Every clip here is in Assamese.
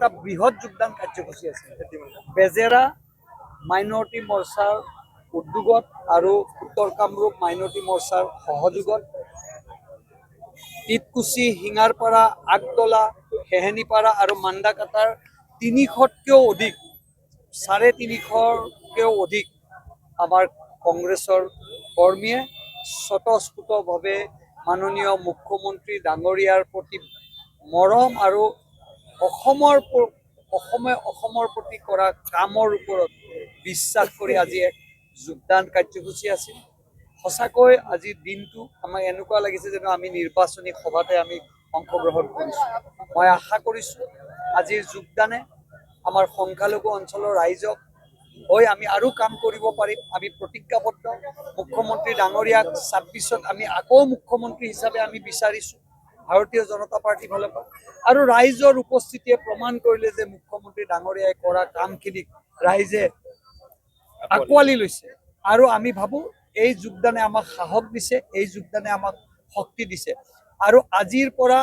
এটা বৃহৎ যোগদান কাৰ্যসূচী আছে বেজেৰা মাইনৰিটি মৰ্চাৰ উদ্যোগত আৰু উত্তৰ কামৰূপ মাইনৰিটি মৰ্চাৰ সহযোগত টিটকুচি হিঙাৰপাৰা আগদলা হেহেনিপাৰা আৰু মান্দাকাটাৰ ৩০০তকৈও অধিক ৩৫০তকৈও অধিক আমাৰ কংগ্ৰেছৰ কৰ্মীয়ে স্বতঃস্ফূৰ্তভাৱে মাননীয় মুখ্যমন্ত্ৰী ডাঙৰীয়াৰ প্ৰতি মৰম আৰু অসমৰ প্ৰতি কৰা কামৰ ওপৰত বিশ্বাস কৰি আজি এক যোগদান কাৰ্যসূচী আছিল সঁচাকৈ আজিৰ দিনটো আমাক এনেকুৱা লাগিছে যেন আমি নিৰ্বাচনী সভাতে আমি অংশগ্ৰহণ কৰিছোঁ মই আশা কৰিছোঁ আজিৰ যোগদানে আমাৰ সংখ্যালঘু অঞ্চলৰ ৰাইজক হৈ আমি আৰু কাম কৰিব পাৰিম আমি প্ৰতিজ্ঞাবদ্ধ মুখ্যমন্ত্ৰী ডাঙৰীয়াক ২৬ত আমি আকৌ মুখ্যমন্ত্ৰী হিচাপে আমি বিচাৰিছোঁ ভাৰতীয় জনতা পাৰ্টি ফালৰ পৰা আৰু ৰাইজৰ উপস্থিতিয়ে প্ৰমাণ কৰিলে যে মুখ্যমন্ত্ৰী ডাঙৰীয়াই কৰা কামখিনিক ৰাইজে আঁকোৱালি লৈছে আৰু আমি ভাবোঁ এই যোগদানে আমাক সাহস দিছে এই যোগদানে আমাক শক্তি দিছে আৰু আজিৰ পৰা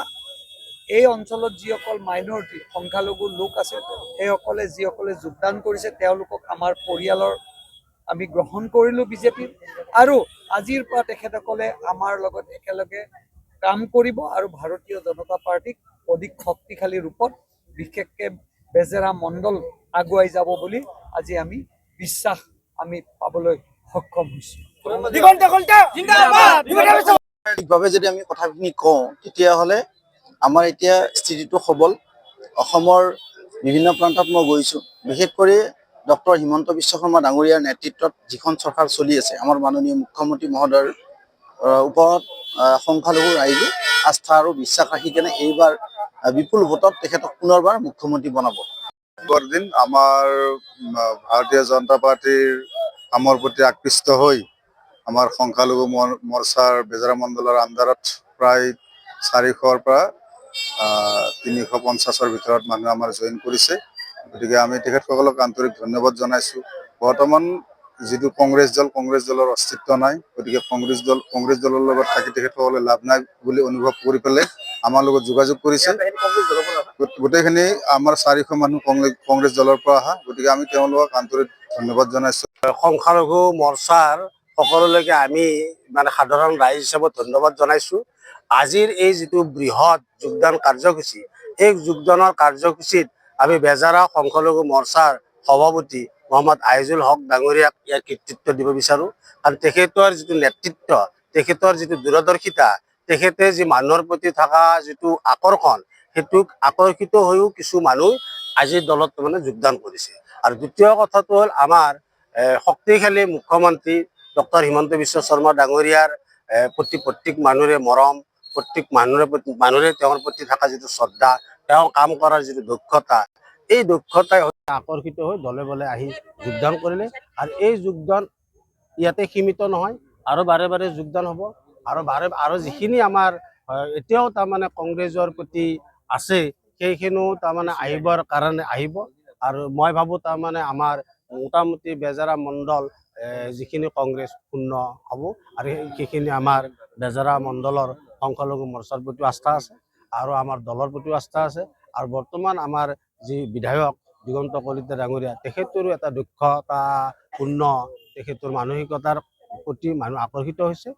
এই অঞ্চলত যিসকল মাইনৰিটি সংখ্যালঘু লোক আছে সেইসকলে যিসকলে যোগদান কৰিছে তেওঁলোকক আমাৰ পৰিয়ালৰ আমি গ্ৰহণ কৰিলোঁ বিজেপিৰ আৰু আজিৰ পৰা তেখেতসকলে আমাৰ লগত একেলগে কাম কৰিব আৰু ভাৰতীয় জনতা পাৰ্টিক অধিক শক্তিশালী ৰূপত বিশেষকৈ বেজেৰা মণ্ডল আগুৱাই যাব বুলি আজি আমি বিশ্বাস আমি পাবলৈ সক্ষম হৈছোঁ ঠিকভাৱে যদি আমি কথাখিনি কওঁ তেতিয়াহ'লে আমাৰ এতিয়া স্থিতিটো সবল অসমৰ বিভিন্ন প্ৰান্তত মই গৈছোঁ বিশেষ কৰি ডক্টৰ হিমন্ত বিশ্ব শৰ্মা ডাঙৰীয়াৰ নেতৃত্বত যিখন চৰকাৰ চলি আছে আমাৰ মাননীয় মুখ্যমন্ত্ৰী মহোদয়ৰ ওপৰত সংখ্যালঘু ৰাইজে আস্থা আৰু বিশ্বাস ৰাখি কেনে এইবাৰ বিপুল ভোটত তেখেতক পুনৰবাৰ মুখ্যমন্ত্ৰী বনাব দিন আমাৰ ভাৰতীয় জনতা পাৰ্টিৰ কামৰ প্ৰতি আকৃষ্ট হৈ আমাৰ সংখ্যালঘু মৰ্চাৰ বেজেৰা মণ্ডলৰ আণ্ডাৰত প্ৰায় ৪০০ৰ পৰা ৩৫০ৰ ভিতৰত মানুহ আমাৰ জইন কৰিছে গতিকে আমি তেখেতসকলক আন্তৰিক ধন্যবাদ জনাইছোঁ বৰ্তমান যিটো কংগ্ৰেছ দলৰ অস্তিত্ব নাই গতিকে কংগ্ৰেছ দলৰ লগত থাকি তেখেতসকলে লাভ নাই বুলি অনুভৱ কৰি পেলাই আমাৰ লগত যোগাযোগ কৰিছে গোটেইখিনি আমাৰ ৪০০ মানুহ কংগ্ৰেছ দলৰ পৰা অহা গতিকে আমি তেওঁলোকক আন্তৰিক ধন্যবাদ জনাইছোঁ সংখ্যালঘু মৰ্চাৰ সকলোলৈকে আমি মানে সাধাৰণ ৰাইজ হিচাপত ধন্যবাদ জনাইছোঁ আজিৰ এই যিটো বৃহৎ যোগদান কাৰ্যসূচী এই যোগদানৰ কাৰ্যসূচীত আমি বেজেৰা সংখ্যালঘু মৰ্চাৰ সভাপতি মহম্মদ আইজুল হক ডাঙৰীয়াক ইয়াৰ কৃতিত্ব দিব বিচাৰোঁ আৰু তেখেতৰ যিটো নেতৃত্ব তেখেতৰ যিটো দূৰদৰ্শিতা তেখেতে যি মানুহৰ প্ৰতি থকা যিটো আকৰ্ষণ সেইটোক আকৰ্ষিত হৈও কিছু মানুহ আজিৰ দলত মানে যোগদান কৰিছে আৰু দ্বিতীয় কথাটো হ'ল আমাৰ শক্তিশালী মুখ্যমন্ত্ৰী ডক্টৰ হিমন্ত বিশ্ব শৰ্মা ডাঙৰীয়াৰ প্ৰতি প্ৰত্যেক মানুহৰে মৰম প্ৰত্যেক মানুহৰে তেওঁৰ প্ৰতি থকা যিটো শ্ৰদ্ধা তেওঁ কাম কৰাৰ যিটো দক্ষতা এই দক্ষতাই আকৰ্ষিত হৈ দলে বলে আহি যোগদান কৰিলে আৰু এই যোগদান ইয়াতে সীমিত নহয় আৰু বাৰে বাৰে যোগদান হ'ব আৰু যিখিনি আমাৰ এতিয়াও তাৰমানে কংগ্ৰেছৰ প্ৰতি আছে সেইখিনিও তাৰমানে আহিবৰ কাৰণে আহিব আৰু মই ভাবোঁ তাৰমানে আমাৰ মোটামুটি বেজেৰা মণ্ডল যিখিনি কংগ্ৰেছ শূন্য হ'ব আৰু সেইখিনি আমাৰ বেজেৰা মণ্ডলৰ সংখ্যালঘু মৰ্চাৰ প্ৰতিও আস্থা আছে আৰু আমাৰ দলৰ প্ৰতিও আস্থা আছে আৰু বৰ্তমান আমাৰ যি বিধায়ক দিগন্ত কলিতা ডাঙৰীয়া তেখেতৰো এটা দক্ষতাপূৰ্ণ তেখেতৰ মানসিকতাৰ প্ৰতি মানুহ আকৰ্ষিত হৈছে